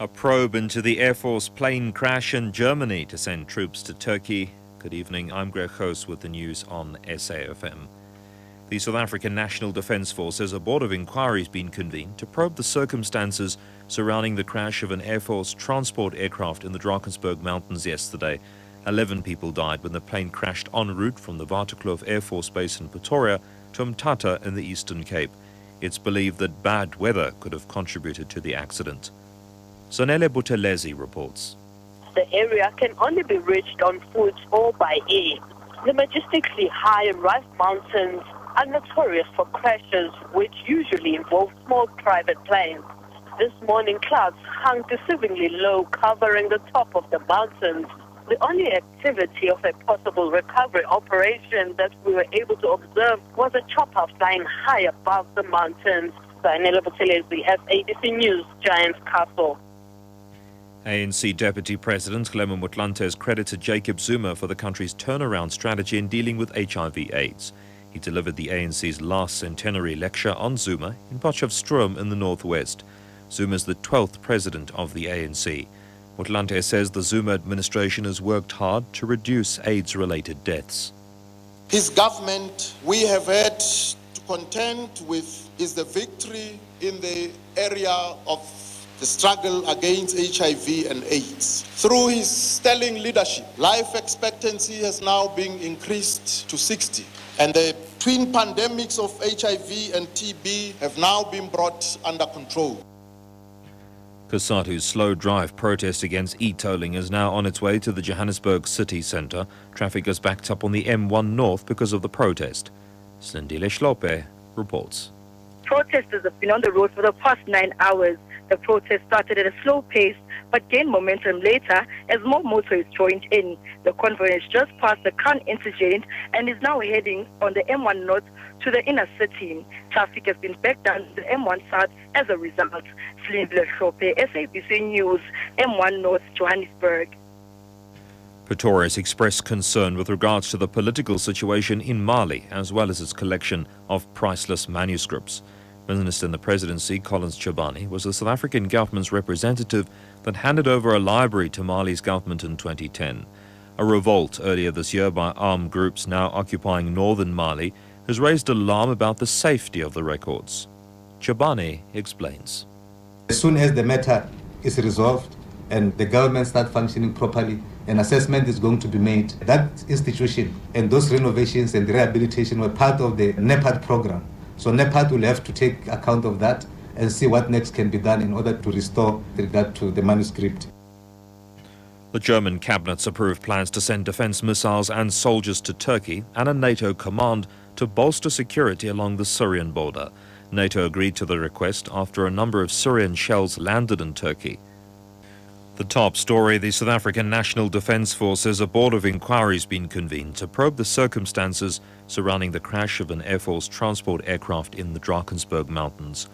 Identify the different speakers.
Speaker 1: A probe into the Air Force plane crash in Germany to send troops to Turkey. Good evening, I'm Greg Host with the news on SAfm. The South African National Defence Force says a board of inquiry has been convened to probe the circumstances surrounding the crash of an Air Force transport aircraft in the Drakensberg Mountains yesterday. 11 people died when the plane crashed en route from the Waterkloof Air Force Base in Pretoria to Mthatha in the Eastern Cape. It's believed that bad weather could have contributed to the accident. Sonele Buthelezi reports.
Speaker 2: The area can only be reached on foot or by air. The majestically high and rough mountains are notorious for crashes, which usually involve small private planes. This morning, clouds hung deceivingly low, covering the top of the mountains. The only activity of a possible recovery operation that we were able to observe was a chopper flying high above the mountains. Sonele Buthelezi, SABC News, Giants Castle.
Speaker 1: ANC Deputy President Clement Motlanthe has credited Jacob Zuma for the country's turnaround strategy in dealing with HIV/AIDS. He delivered the ANC's last centenary lecture on Zuma in Potchefstroom in the northwest. Zuma is the 12th president of the ANC. Motlanthe says the Zuma administration has worked hard to reduce AIDS-related deaths.
Speaker 3: His government, we have had to contend with, is the victory in the area of the struggle against HIV and AIDS. Through his sterling leadership, life expectancy has now been increased to 60. And the twin pandemics of HIV and TB have now been brought under control.
Speaker 1: COSATU's slow drive protest against e-tolling is now on its way to the Johannesburg city centre. Traffic is backed up on the M1 North because of the protest. Slindile Shlope reports.
Speaker 4: Protesters have been on the road for the past 9 hours. The protest started at a slow pace but gained momentum later as more motorists joined in. The convoy has just passed the Khan interchange and is now heading on the M1 North to the inner city. Traffic has been backed down to the M1 South as a result. Slindile Shlope, SABC News, M1 North, Johannesburg.
Speaker 1: Pretoria has expressed concern with regards to the political situation in Mali as well as its collection of priceless manuscripts. Minister in the Presidency, Collins Chabani, was the South African government's representative that handed over a library to Mali's government in 2010. A revolt earlier this year by armed groups now occupying northern Mali has raised alarm about the safety of the records. Chabani explains.
Speaker 5: As soon as the matter is resolved and the government starts functioning properly, an assessment is going to be made. That institution and those renovations and rehabilitation were part of the NEPAD program. So NEPAD will have to take account of that and see what next can be done in order to restore regard to the manuscript.
Speaker 1: The German cabinet's approved plans to send defense missiles and soldiers to Turkey and a NATO command to bolster security along the Syrian border. NATO agreed to the request after a number of Syrian shells landed in Turkey. The top story, the South African National Defence Force says a board of inquiry has been convened to probe the circumstances surrounding the crash of an Air Force transport aircraft in the Drakensberg Mountains.